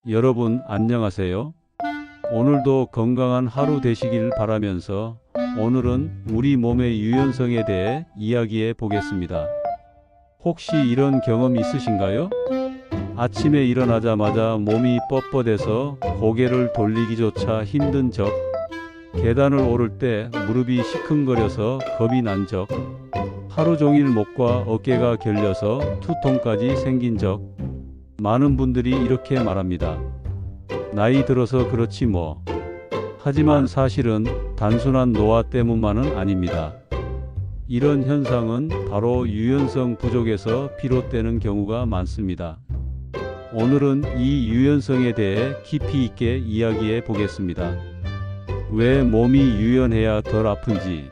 여러분 안녕하세요. 오늘도 건강한 하루 되시길 바라면서 오늘은 우리 몸의 유연성에 대해 이야기해 보겠습니다. 혹시 이런 경험 있으신가요? 아침에 일어나자마자 몸이 뻣뻣해서 고개를 돌리기조차 힘든 적, 계단을 오를 때 무릎이 시큰거려서 겁이 난 적, 하루 종일 목과 어깨가 결려서 두통까지 생긴 적, 많은 분들이 이렇게 말합니다. 나이 들어서 그렇지 뭐. 하지만 사실은 단순한 노화 때문만은 아닙니다. 이런 현상은 바로 유연성 부족에서 비롯되는 경우가 많습니다. 오늘은 이 유연성에 대해 깊이 있게 이야기해 보겠습니다. 왜 몸이 유연해야 덜 아픈지,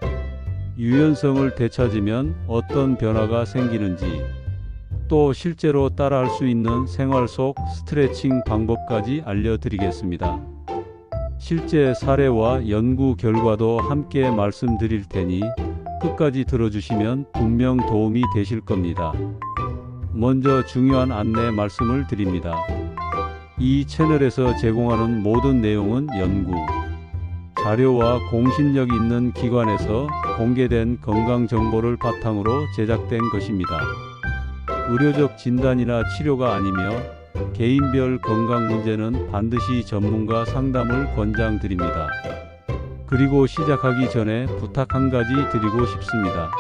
유연성을 되찾으면 어떤 변화가 생기는지, 또 실제로 따라할 수 있는 생활 속 스트레칭 방법까지 알려드리겠습니다. 실제 사례와 연구 결과도 함께 말씀드릴 테니 끝까지 들어주시면 분명 도움이 되실 겁니다. 먼저 중요한 안내 말씀을 드립니다. 이 채널에서 제공하는 모든 내용은 연구, 자료와 공신력 있는 기관에서 공개된 건강 정보를 바탕으로 제작된 것입니다. 의료적 진단이나 치료가 아니며 개인별 건강 문제는 반드시 전문가 상담을 권장드립니다. 그리고 시작하기 전에 부탁 한 가지 드리고 싶습니다.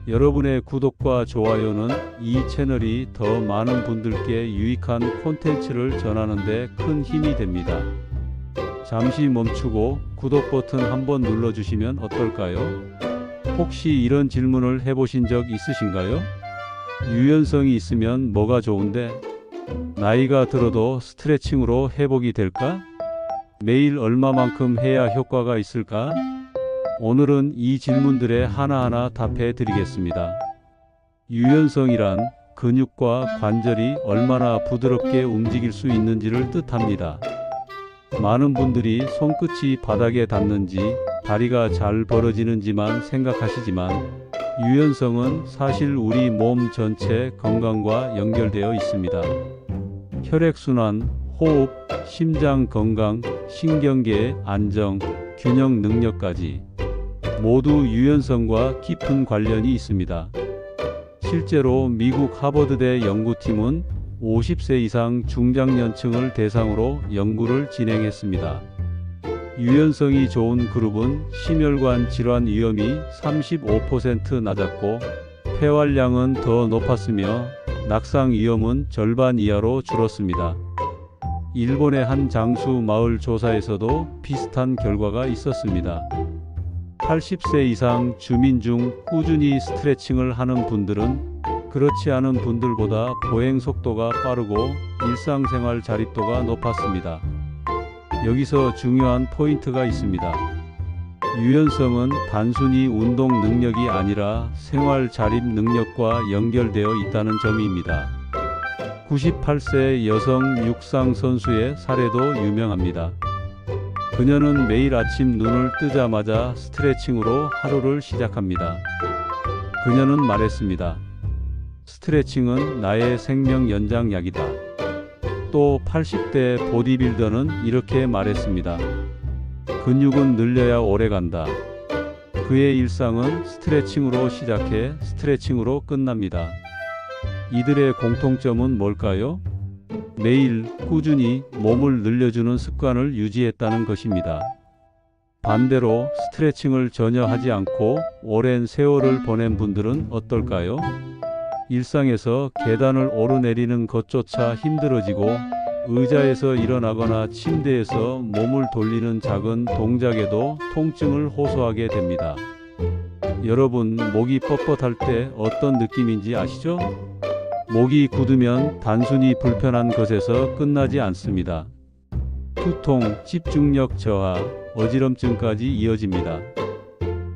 여러분의 구독과 좋아요는 이 채널이 더 많은 분들께 유익한 콘텐츠를 전하는 데 큰 힘이 됩니다. 잠시 멈추고 구독 버튼 한번 눌러주시면 어떨까요? 혹시 이런 질문을 해보신 적 있으신가요? 유연성이 있으면 뭐가 좋은데? 나이가 들어도 스트레칭으로 회복이 될까? 매일 얼마만큼 해야 효과가 있을까? 오늘은 이 질문들에 하나하나 답해 드리겠습니다. 유연성이란 근육과 관절이 얼마나 부드럽게 움직일 수 있는지를 뜻합니다. 많은 분들이 손끝이 바닥에 닿는지, 다리가 잘 벌어지는지만 생각하시지만 유연성은 사실 우리 몸 전체 건강과 연결되어 있습니다. 혈액순환, 호흡, 심장 건강, 신경계의 안정, 균형 능력까지 모두 유연성과 깊은 관련이 있습니다. 실제로 미국 하버드대 연구팀은 50세 이상 중장년층을 대상으로 연구를 진행했습니다. 유연성이 좋은 그룹은 심혈관 질환 위험이 35% 낮았고 폐활량은 더 높았으며 낙상 위험은 절반 이하로 줄었습니다. 일본의 한 장수 마을 조사에서도 비슷한 결과가 있었습니다. 80세 이상 주민 중 꾸준히 스트레칭을 하는 분들은 그렇지 않은 분들보다 보행 속도가 빠르고 일상생활 자립도가 높았습니다. 여기서 중요한 포인트가 있습니다. 유연성은 단순히 운동 능력이 아니라 생활 자립 능력과 연결되어 있다는 점입니다. 98세 여성 육상 선수의 사례도 유명합니다. 그녀는 매일 아침 눈을 뜨자마자 스트레칭으로 하루를 시작합니다. 그녀는 말했습니다. 스트레칭은 나의 생명 연장약이다. 또 80대 보디빌더는 이렇게 말했습니다. 근육은 늘려야 오래간다. 그의 일상은 스트레칭으로 시작해 스트레칭으로 끝납니다. 이들의 공통점은 뭘까요? 매일 꾸준히 몸을 늘려주는 습관을 유지했다는 것입니다. 반대로 스트레칭을 전혀 하지 않고 오랜 세월을 보낸 분들은 어떨까요? 일상에서 계단을 오르내리는 것조차 힘들어지고 의자에서 일어나거나 침대에서 몸을 돌리는 작은 동작에도 통증을 호소하게 됩니다. 여러분, 목이 뻣뻣할 때 어떤 느낌인지 아시죠? 목이 굳으면 단순히 불편한 것에서 끝나지 않습니다. 두통, 집중력 저하, 어지럼증까지 이어집니다.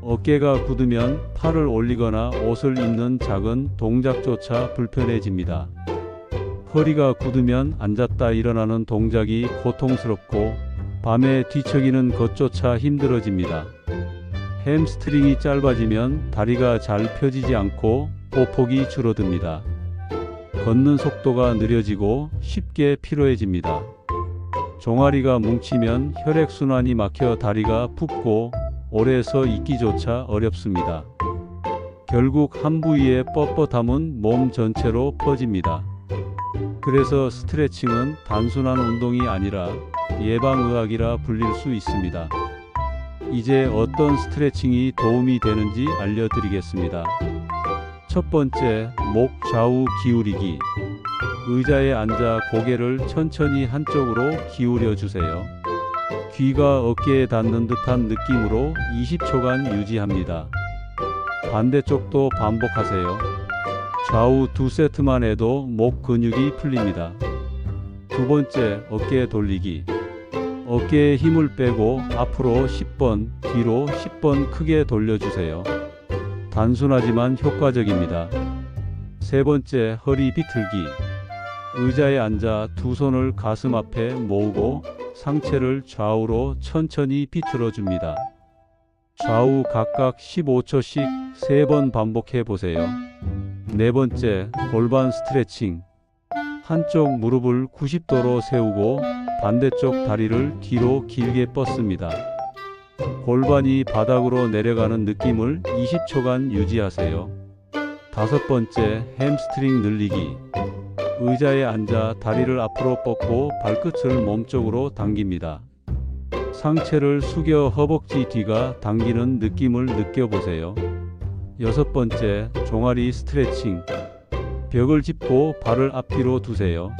어깨가 굳으면 팔을 올리거나 옷을 입는 작은 동작조차 불편해집니다. 허리가 굳으면 앉았다 일어나는 동작이 고통스럽고 밤에 뒤척이는 것조차 힘들어집니다. 햄스트링이 짧아지면 다리가 잘 펴지지 않고 보폭이 줄어듭니다. 걷는 속도가 느려지고 쉽게 피로해집니다. 종아리가 뭉치면 혈액순환이 막혀 다리가 붓고 오래 서 있기조차 어렵습니다. 결국 한 부위의 뻣뻣함은 몸 전체로 퍼집니다. 그래서 스트레칭은 단순한 운동이 아니라 예방의학이라 불릴 수 있습니다. 이제 어떤 스트레칭이 도움이 되는지 알려드리겠습니다. 첫 번째, 목 좌우 기울이기. 의자에 앉아 고개를 천천히 한쪽으로 기울여 주세요. 귀가 어깨에 닿는 듯한 느낌으로 20초간 유지합니다. 반대쪽도 반복하세요. 좌우 2세트만 해도 목 근육이 풀립니다. 두 번째, 어깨 돌리기. 어깨에 힘을 빼고 앞으로 10번, 뒤로 10번 크게 돌려주세요. 단순하지만 효과적입니다. 세 번째, 허리 비틀기. 의자에 앉아 두 손을 가슴 앞에 모으고 상체를 좌우로 천천히 비틀어 줍니다. 좌우 각각 15초씩 3번 반복해 보세요. 네 번째, 골반 스트레칭. 한쪽 무릎을 90도로 세우고 반대쪽 다리를 뒤로 길게 뻗습니다. 골반이 바닥으로 내려가는 느낌을 20초간 유지하세요. 다섯 번째, 햄스트링 늘리기. 의자에 앉아 다리를 앞으로 뻗고 발끝을 몸쪽으로 당깁니다. 상체를 숙여 허벅지 뒤가 당기는 느낌을 느껴보세요. 여섯 번째, 종아리 스트레칭. 벽을 짚고 발을 앞뒤로 두세요.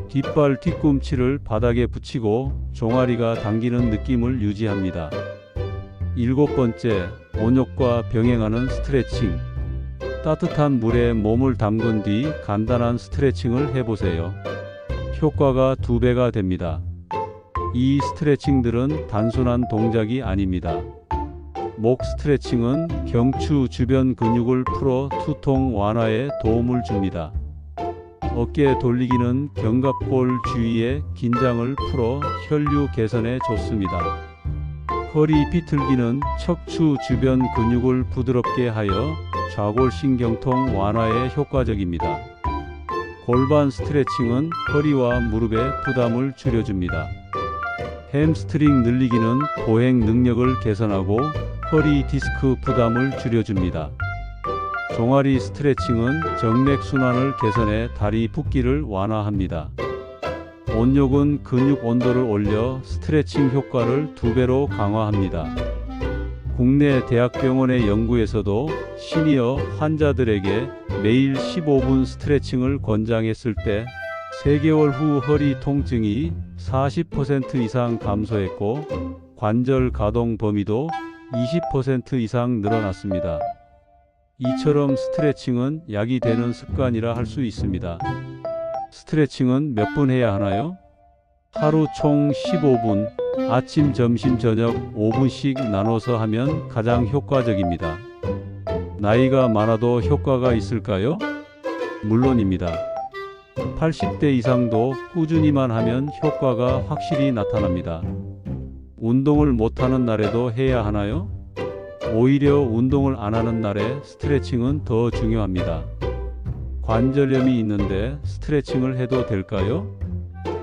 뒷발 뒤꿈치를 바닥에 붙이고 종아리가 당기는 느낌을 유지합니다. 일곱 번째, 온욕과 병행하는 스트레칭. 따뜻한 물에 몸을 담근 뒤 간단한 스트레칭을 해보세요. 효과가 2배가 됩니다. 이 스트레칭들은 단순한 동작이 아닙니다. 목 스트레칭은 경추 주변 근육을 풀어 두통 완화에 도움을 줍니다. 어깨 돌리기는 견갑골 주위의 긴장을 풀어 혈류 개선에 좋습니다. 허리 비틀기는 척추 주변 근육을 부드럽게 하여 좌골신경통 완화에 효과적입니다. 골반 스트레칭은 허리와 무릎의 부담을 줄여줍니다. 햄스트링 늘리기는 보행 능력을 개선하고 허리 디스크 부담을 줄여줍니다. 종아리 스트레칭은 정맥순환을 개선해 다리 붓기를 완화합니다. 온욕은 근육 온도를 올려 스트레칭 효과를 2배로 강화합니다. 국내 대학병원의 연구에서도 시니어 환자들에게 매일 15분 스트레칭을 권장했을 때 3개월 후 허리 통증이 40% 이상 감소했고 관절 가동 범위도 20% 이상 늘어났습니다. 이처럼 스트레칭은 약이 되는 습관이라 할 수 있습니다. 스트레칭은 몇 분 해야 하나요? 하루 총 15분, 아침, 점심, 저녁 5분씩 나눠서 하면 가장 효과적입니다. 나이가 많아도 효과가 있을까요? 물론입니다. 80대 이상도 꾸준히만 하면 효과가 확실히 나타납니다. 운동을 못하는 날에도 해야 하나요? 오히려 운동을 안 하는 날에 스트레칭은 더 중요합니다. 관절염이 있는데 스트레칭을 해도 될까요?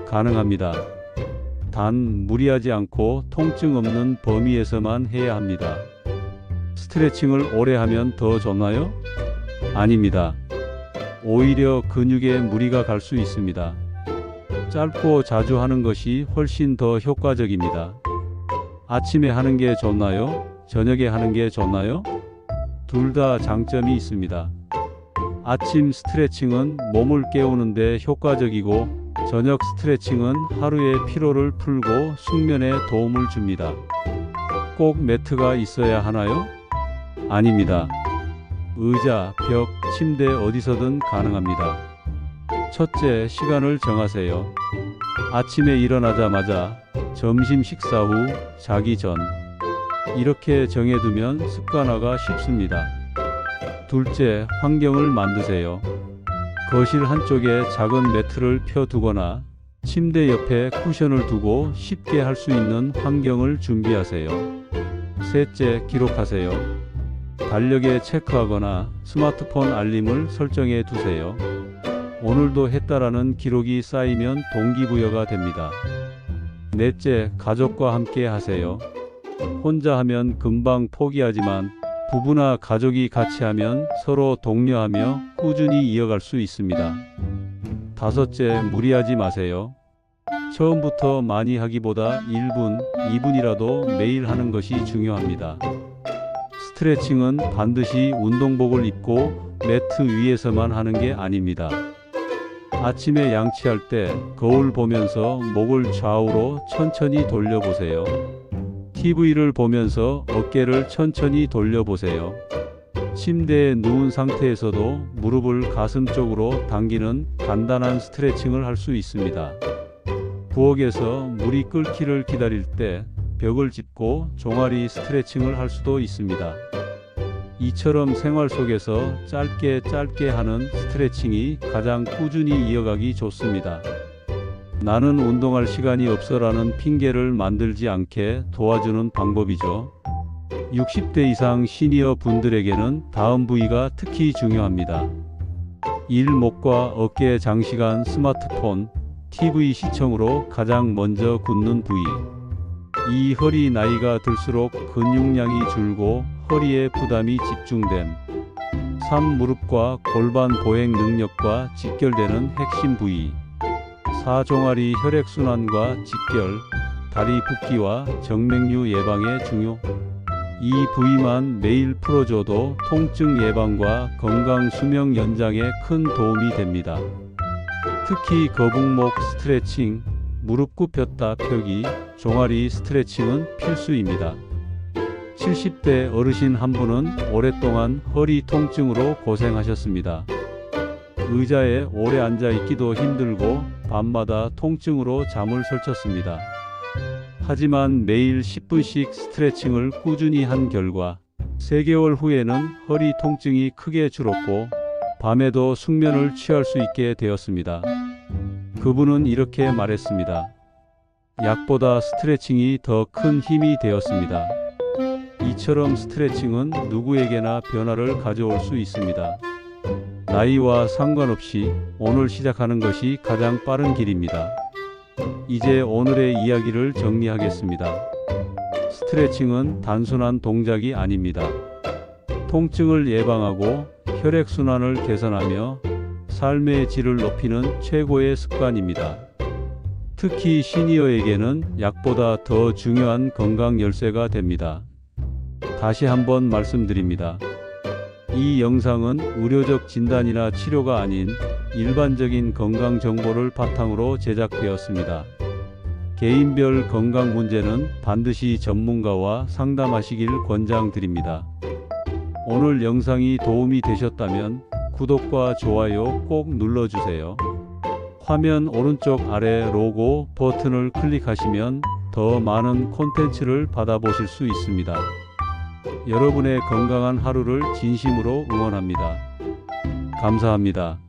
가능합니다. 단 무리하지 않고 통증 없는 범위에서만 해야 합니다. 스트레칭을 오래 하면 더 좋나요? 아닙니다. 오히려 근육에 무리가 갈 수 있습니다. 짧고 자주 하는 것이 훨씬 더 효과적입니다. 아침에 하는 게 좋나요? 저녁에 하는 게 좋나요? 둘 다 장점이 있습니다. 아침 스트레칭은 몸을 깨우는데 효과적이고 저녁 스트레칭은 하루의 피로를 풀고 숙면에 도움을 줍니다. 꼭 매트가 있어야 하나요? 아닙니다. 의자, 벽, 침대 어디서든 가능합니다. 첫째, 시간을 정하세요. 아침에 일어나자마자, 점심 식사 후, 자기 전. 이렇게 정해두면 습관화가 쉽습니다. 둘째, 환경을 만드세요. 거실 한쪽에 작은 매트를 펴두거나 침대 옆에 쿠션을 두고 쉽게 할 수 있는 환경을 준비하세요. 셋째, 기록하세요. 달력에 체크하거나 스마트폰 알림을 설정해 두세요. 오늘도 했다라는 기록이 쌓이면 동기부여가 됩니다. 넷째, 가족과 함께 하세요. 혼자 하면 금방 포기하지만 부부나 가족이 같이 하면 서로 독려하며 꾸준히 이어갈 수 있습니다. 다섯째, 무리하지 마세요. 처음부터 많이 하기보다 1분, 2분이라도 매일 하는 것이 중요합니다. 스트레칭은 반드시 운동복을 입고 매트 위에서만 하는 게 아닙니다. 아침에 양치할 때 거울 보면서 목을 좌우로 천천히 돌려보세요. TV를 보면서 어깨를 천천히 돌려보세요. 침대에 누운 상태에서도 무릎을 가슴 쪽으로 당기는 간단한 스트레칭을 할 수 있습니다. 부엌에서 물이 끓기를 기다릴 때 벽을 짚고 종아리 스트레칭을 할 수도 있습니다. 이처럼 생활 속에서 짧게 하는 스트레칭이 가장 꾸준히 이어가기 좋습니다. 나는 운동할 시간이 없어라는 핑계를 만들지 않게 도와주는 방법이죠. 60대 이상 시니어 분들에게는 다음 부위가 특히 중요합니다. 일목과 어깨 장시간 스마트폰, TV 시청으로 가장 먼저 굳는 부위. 이 허리 나이가 들수록 근육량이 줄고 허리에 부담이 집중됨. 3. 무릎과 골반 보행 능력과 직결되는 핵심 부위. 4. 종아리 혈액순환과 직결, 다리 붓기와 정맥류 예방에 중요. 이 부위만 매일 풀어줘도 통증 예방과 건강 수명 연장에 큰 도움이 됩니다. 특히 거북목 스트레칭, 무릎 굽혔다 펴기, 종아리 스트레칭은 필수입니다. 70대 어르신 한 분은 오랫동안 허리 통증으로 고생하셨습니다. 의자에 오래 앉아 있기도 힘들고 밤마다 통증으로 잠을 설쳤습니다. 하지만 매일 10분씩 스트레칭을 꾸준히 한 결과 3개월 후에는 허리 통증이 크게 줄었고 밤에도 숙면을 취할 수 있게 되었습니다. 그분은 이렇게 말했습니다. 약보다 스트레칭이 더 큰 힘이 되었습니다. 이처럼 스트레칭은 누구에게나 변화를 가져올 수 있습니다. 나이와 상관없이 오늘 시작하는 것이 가장 빠른 길입니다. 이제 오늘의 이야기를 정리하겠습니다. 스트레칭은 단순한 동작이 아닙니다. 통증을 예방하고 혈액순환을 개선하며 삶의 질을 높이는 최고의 습관입니다. 특히 시니어에게는 약보다 더 중요한 건강 열쇠가 됩니다. 다시 한번 말씀드립니다. 이 영상은 의료적 진단이나 치료가 아닌 일반적인 건강 정보를 바탕으로 제작되었습니다. 개인별 건강 문제는 반드시 전문가와 상담하시길 권장드립니다. 오늘 영상이 도움이 되셨다면 구독과 좋아요 꼭 눌러주세요. 화면 오른쪽 아래 로고 버튼을 클릭하시면 더 많은 콘텐츠를 받아보실 수 있습니다. 여러분의 건강한 하루를 진심으로 응원합니다. 감사합니다.